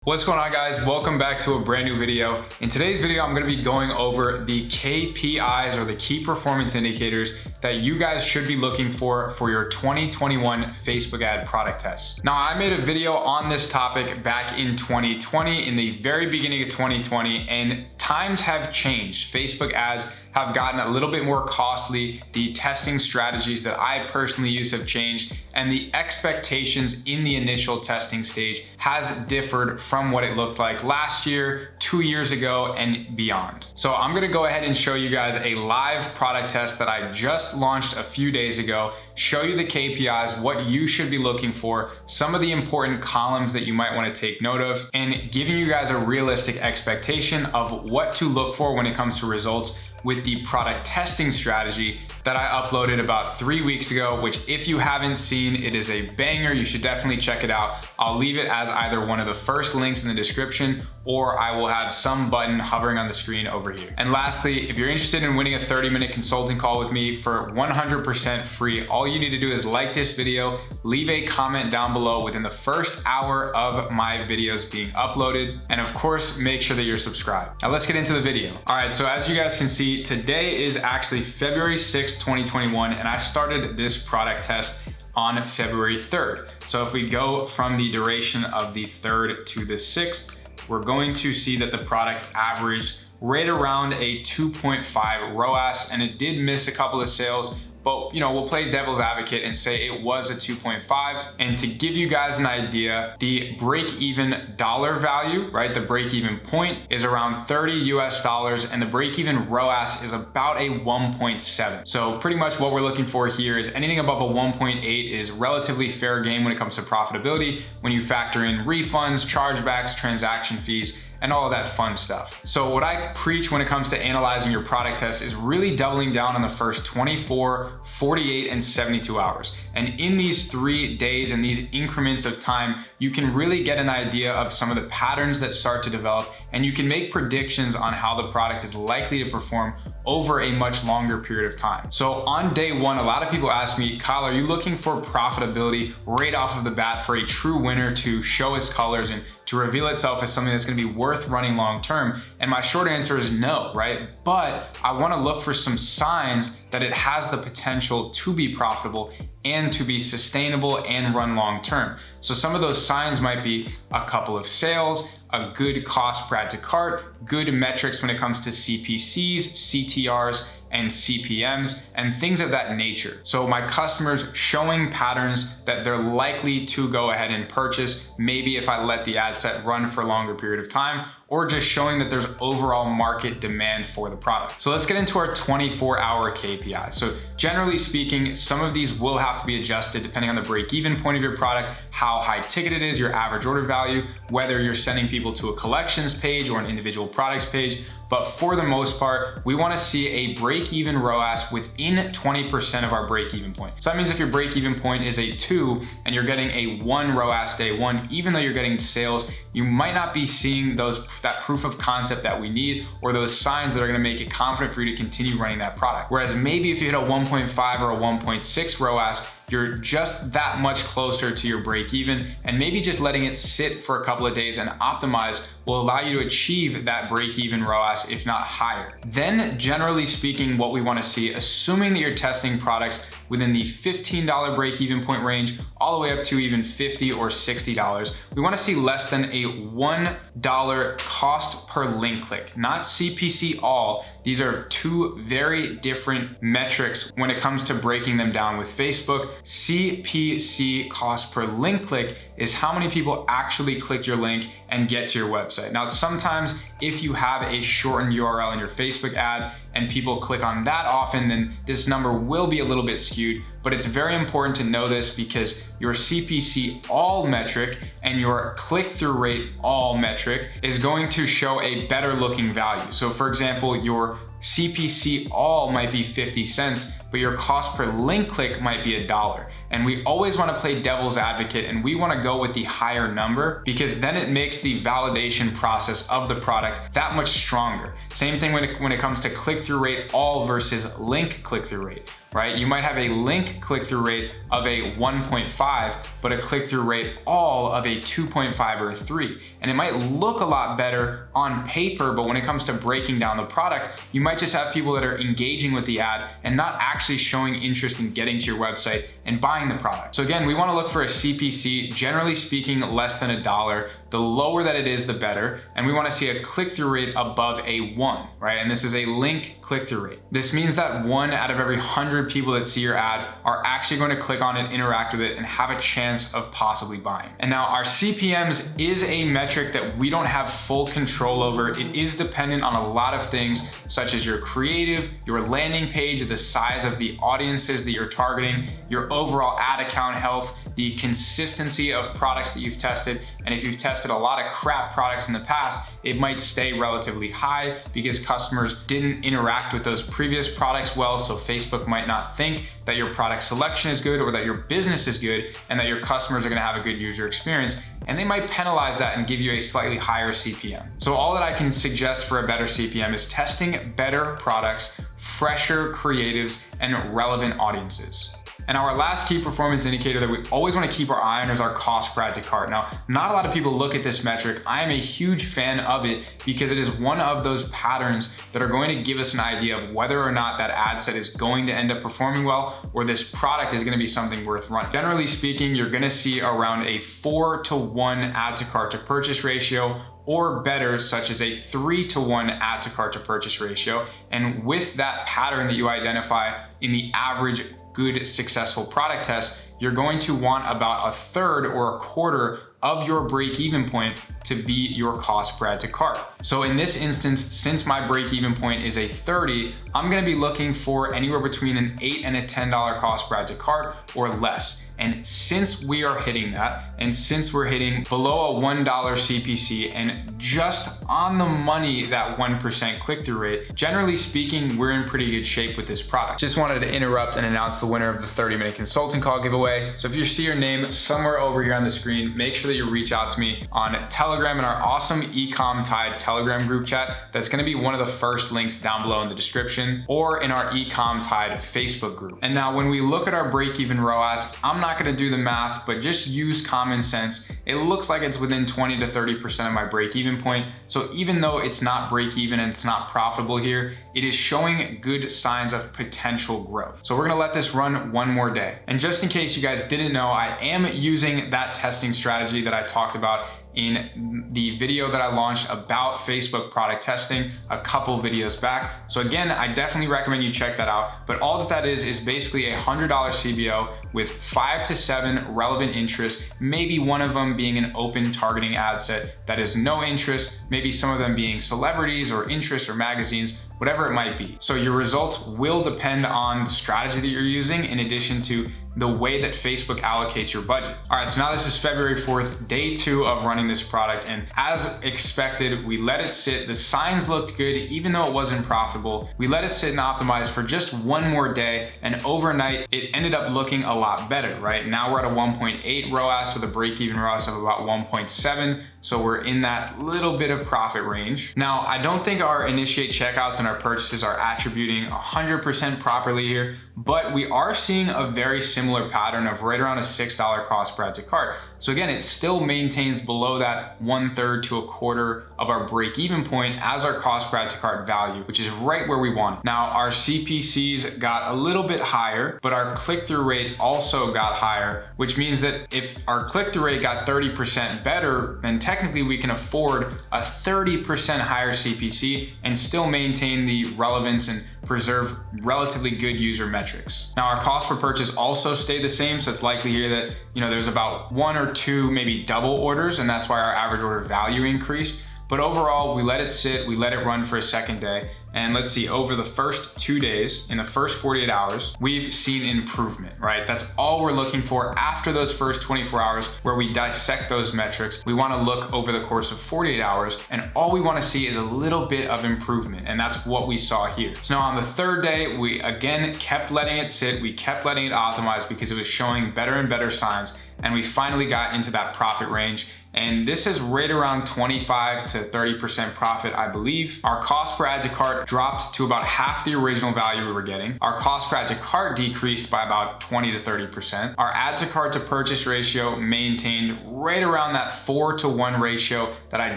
What's going on, guys? Welcome back to a brand new video. In today's video, I'm going to be going over the KPIs, or the key performance indicators, that you guys should be looking for your 2021 Facebook ad product test. Now, I made a video on this topic back in 2020, in the very beginning of 2020, and times have changed. Facebook ads have gotten a little bit more costly. The testing strategies that I personally use have changed, and the expectations in the initial testing stage has differed from what it looked like last year, 2 years ago, and beyond. So I'm gonna go ahead and show you guys a live product test that I just launched a few days ago, show you the KPIs, what you should be looking for, some of the important columns that you might wanna take note of, and giving you guys a realistic expectation of what to look for when it comes to results with the product testing strategy that I uploaded about 3 weeks ago, which if you haven't seen, it is a banger. You should definitely check it out. I'll leave it as either one of the first links in the description, or I will have some button hovering on the screen over here. And lastly, if you're interested in winning a 30-minute consulting call with me for 100% free, all you need to do is like this video, leave a comment down below within the first hour of my videos being uploaded, and of course, make sure that you're subscribed. Now let's get into the video. All right, so as you guys can see, today is actually February 6th, 2021, and I started this product test on February 3rd. So if we go from the duration of the 3rd to the 6th, we're going to see that the product averaged right around a 2.5 ROAS, and it did miss a couple of sales, but we'll play devil's advocate and say it was a 2.5. And to give you guys an idea, the break-even dollar value, right? The break-even point is around $30 US, and the break-even ROAS is about a 1.7. So pretty much what we're looking for here is anything above a 1.8 is relatively fair game when it comes to profitability, when you factor in refunds, chargebacks, transaction fees, and all of that fun stuff. So what I preach when it comes to analyzing your product test is really doubling down on the first 24, 48, and 72 hours. And in these 3 days and these increments of time, you can really get an idea of some of the patterns that start to develop, and you can make predictions on how the product is likely to perform over a much longer period of time. So on day one, a lot of people ask me, Kyle, are you looking for profitability right off of the bat for a true winner to show its colors and to reveal itself as something that's gonna be worth running long-term? And my short answer is no, right? But I wanna look for some signs that it has the potential to be profitable and to be sustainable and run long-term. So some of those signs might be a couple of sales, a good cost per add to cart, good metrics when it comes to CPCs, CTRs, and CPMs, and things of that nature. So my customers showing patterns that they're likely to go ahead and purchase, maybe if I let the ad set run for a longer period of time, or just showing that there's overall market demand for the product. So let's get into our 24-hour KPI. So generally speaking, some of these will have to be adjusted depending on the break-even point of your product, how high ticket it is, your average order value, whether you're sending people to a collections page or an individual products page. But for the most part, we wanna see a break-even ROAS within 20% of our break-even point. So that means if your break-even point is a 2 and you're getting a 1 ROAS day 1, even though you're getting sales, you might not be seeing that proof of concept that we need, or those signs that are gonna make it confident for you to continue running that product. Whereas maybe if you hit a 1.5 or a 1.6 ROAS, you're just that much closer to your break even, and maybe just letting it sit for a couple of days and optimize will allow you to achieve that break even ROAS, if not higher. Then generally speaking, what we wanna see, assuming that you're testing products within the $15 break even point range, all the way up to even $50 or $60, we wanna see less than a $1 cost per link click, not CPC all. These are two very different metrics when it comes to breaking them down with Facebook. CPC, cost per link click, is how many people actually click your link and get to your website. Now, sometimes if you have a shortened URL in your Facebook ad and people click on that often, then this number will be a little bit skewed, but it's very important to know this because your CPC all metric and your click-through rate all metric is going to show a better looking value. So for example, your CPC all might be 50 cents, but your cost per link click might be $1. And we always want to play devil's advocate, and we want to go with the higher number because then it makes the validation process of the product that much stronger. Same thing when it comes to click-through rate all versus link click-through rate. right? You might have a link click-through rate of a 1.5, but a click-through rate all of a 2.5 or a 3. And it might look a lot better on paper, but when it comes to breaking down the product, you might just have people that are engaging with the ad and not actually showing interest in getting to your website and buying the product. So again, we want to look for a CPC, generally speaking, less than $1. The lower that it is, the better. And we want to see a click-through rate above a 1, right? And this is a link click-through rate. This means that 1 out of every 100 people that see your ad are actually going to click on it, interact with it, and have a chance of possibly buying. And now our CPMs is a metric that we don't have full control over. It is dependent on a lot of things, such as your creative, your landing page, the size of the audiences that you're targeting, your overall ad account health, the consistency of products that you've tested. And if you've tested a lot of crap products in the past, it might stay relatively high because customers didn't interact with those previous products well. So Facebook might not think that your product selection is good or that your business is good and that your customers are going to have a good user experience. And they might penalize that and give you a slightly higher CPM. So all that I can suggest for a better CPM is testing better products, fresher creatives, and relevant audiences. And our last key performance indicator that we always want to keep our eye on is our cost per add to cart. Now, not a lot of people look at this metric. I am a huge fan of it because it is one of those patterns that are going to give us an idea of whether or not that ad set is going to end up performing well or this product is going to be something worth running. Generally speaking, you're going to see around a 4-to-1 add to cart to purchase ratio, or better, such as a 3-to-1 add to cart to purchase ratio. And with that pattern that you identify in the average good successful product test, you're going to want about a third or a quarter of your break-even point to be your cost per add to cart. So in this instance, since my break-even point is a 30, I'm gonna be looking for anywhere between an $8 and a $10 cost per add to cart or less. And since we are hitting that, and since we're hitting below a $1 CPC and just on the money that 1% click-through rate, generally speaking, we're in pretty good shape with this product. Just wanted to interrupt and announce the winner of the 30-minute consulting call giveaway. So if you see your name somewhere over here on the screen, make sure that you reach out to me on Telegram in our awesome ecom tied Telegram group chat. That's gonna be one of the first links down below in the description, or in our ecom tied Facebook group. And now when we look at our break-even ROAS, I'm not gonna do the math, but just use common sense. It looks like it's within 20 to 30% of my break-even point. So even though it's not break-even and it's not profitable here, it is showing good signs of potential growth. So we're gonna let this run one more day. And just in case you guys didn't know, I am using that testing strategy that I talked about in the video that I launched about Facebook product testing a couple videos back. So again, I definitely recommend you check that out. But all that is basically a $100 CBO with 5 to 7 relevant interests, maybe one of them being an open targeting ad set that is no interest, maybe some of them being celebrities or interests or magazines, whatever it might be. So your results will depend on the strategy that you're using in addition to the way that Facebook allocates your budget. All right, so now this is February 4th, day 2 of running this product. And as expected, we let it sit. The signs looked good, even though it wasn't profitable. We let it sit and optimize for just one more day. And overnight, it ended up looking a lot better, right? Now we're at a 1.8 ROAS with a break-even ROAS of about 1.7. So we're in that little bit of profit range. Now, I don't think our initiate checkouts and our purchases are attributing 100% properly here, but we are seeing a very similar pattern of right around a $6 cost per add to cart. So again, it still maintains below that 1/3 to a quarter of our break-even point as our cost per add to cart value, which is right where we want it. Now, our CPCs got a little bit higher, but our click-through rate also got higher, which means that if our click-through rate got 30% better, then technically we can afford a 30% higher CPC and still maintain the relevance and preserve relatively good user metrics. Now, our cost per purchase also stayed the same, so it's likely here that there's about 1 or 2 maybe double orders, and that's why our average order value increased. But overall, we let it sit, we let it run for a second day. And let's see, over the first 2 days, in the first 48 hours, we've seen improvement, right? That's all we're looking for after those first 24 hours where we dissect those metrics. We wanna look over the course of 48 hours, and all we wanna see is a little bit of improvement, and that's what we saw here. So now on the third day, we again kept letting it sit, we kept letting it optimize because it was showing better and better signs, and we finally got into that profit range. And this is right around 25 to 30% profit, I believe. Our cost per add to cart dropped to about half the original value we were getting. Our cost per add to cart decreased by about 20 to 30%. Our add to cart to purchase ratio maintained right around that 4-to-1 ratio that I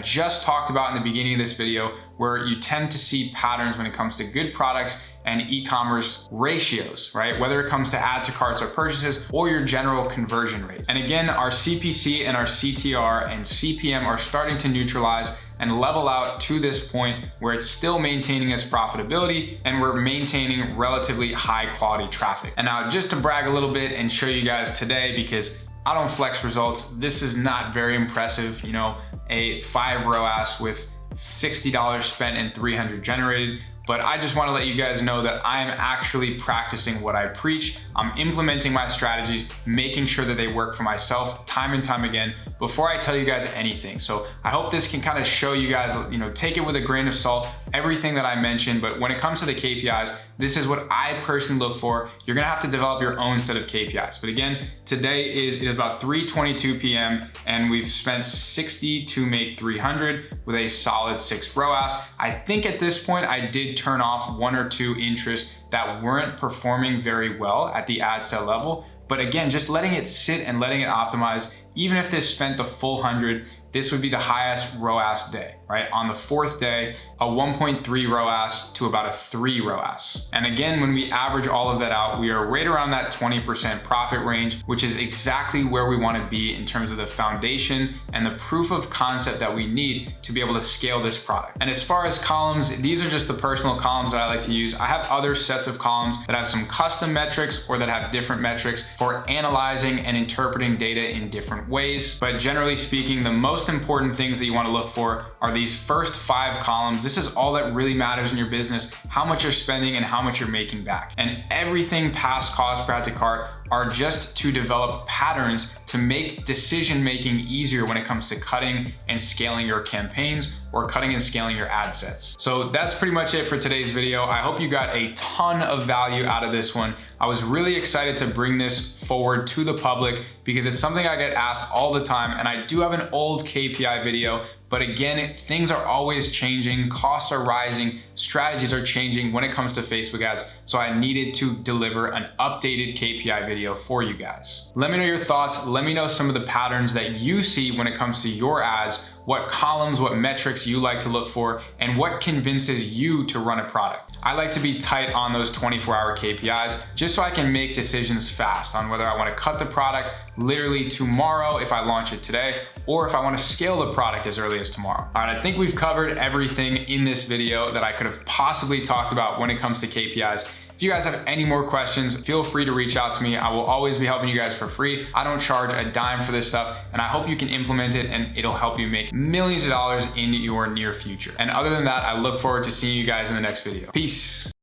just talked about in the beginning of this video, where you tend to see patterns when it comes to good products and e-commerce ratios, right? Whether it comes to add to carts or purchases or your general conversion rate. And again, our CPC and our CTR and CPM are starting to neutralize and level out to this point where it's still maintaining its profitability and we're maintaining relatively high quality traffic. And now just to brag a little bit and show you guys today, because I don't flex results, this is not very impressive, you know, a 5 ROAS with $60 spent and 300 generated. But I just want to let you guys know that I'm actually practicing what I preach. I'm implementing my strategies, making sure that they work for myself time and time again before I tell you guys anything. So I hope this can kind of show you guys, you know, take it with a grain of salt, everything that I mentioned. But when it comes to the KPIs, this is what I personally look for. You're gonna have to develop your own set of KPIs. But again, today it is about 3:22 p.m. and we've spent 60 to make 300 with a solid 6 ROAS. I think at this point I did turn off 1 or 2 interests that weren't performing very well at the ad set level. But again, just letting it sit and letting it optimize, even if this spent the full 100, this would be the highest ROAS day, right? On the 4th day, a 1.3 ROAS to about a 3 ROAS. And again, when we average all of that out, we are right around that 20% profit range, which is exactly where we want to be in terms of the foundation and the proof of concept that we need to be able to scale this product. And as far as columns, these are just the personal columns that I like to use. I have other sets of columns that have some custom metrics or that have different metrics for analyzing and interpreting data in different ways. But generally speaking, the most important things that you want to look for are these first 5 columns. This is all that really matters in your business, how much you're spending and how much you're making back. And everything past cost per add to cart are just to develop patterns to make decision-making easier when it comes to cutting and scaling your campaigns or cutting and scaling your ad sets. So that's pretty much it for today's video. I hope you got a ton of value out of this one. I was really excited to bring this forward to the public because it's something I get asked all the time, and I do have an old KPI video, but again, things are always changing, costs are rising, strategies are changing when it comes to Facebook ads, so I needed to deliver an updated KPI video for you guys. Let me know your thoughts, let me know some of the patterns that you see when it comes to your ads, what columns, what metrics you like to look for, and what convinces you to run a product. I like to be tight on those 24-hour KPIs just so I can make decisions fast on whether I want to cut the product literally tomorrow if I launch it today, or if I want to scale the product as early as tomorrow. All right, I think we've covered everything in this video that I could have possibly talked about when it comes to KPIs. If you guys have any more questions, feel free to reach out to me. I will always be helping you guys for free. I don't charge a dime for this stuff, and I hope you can implement it and it'll help you make millions of dollars in your near future. And other than that, I look forward to seeing you guys in the next video. Peace.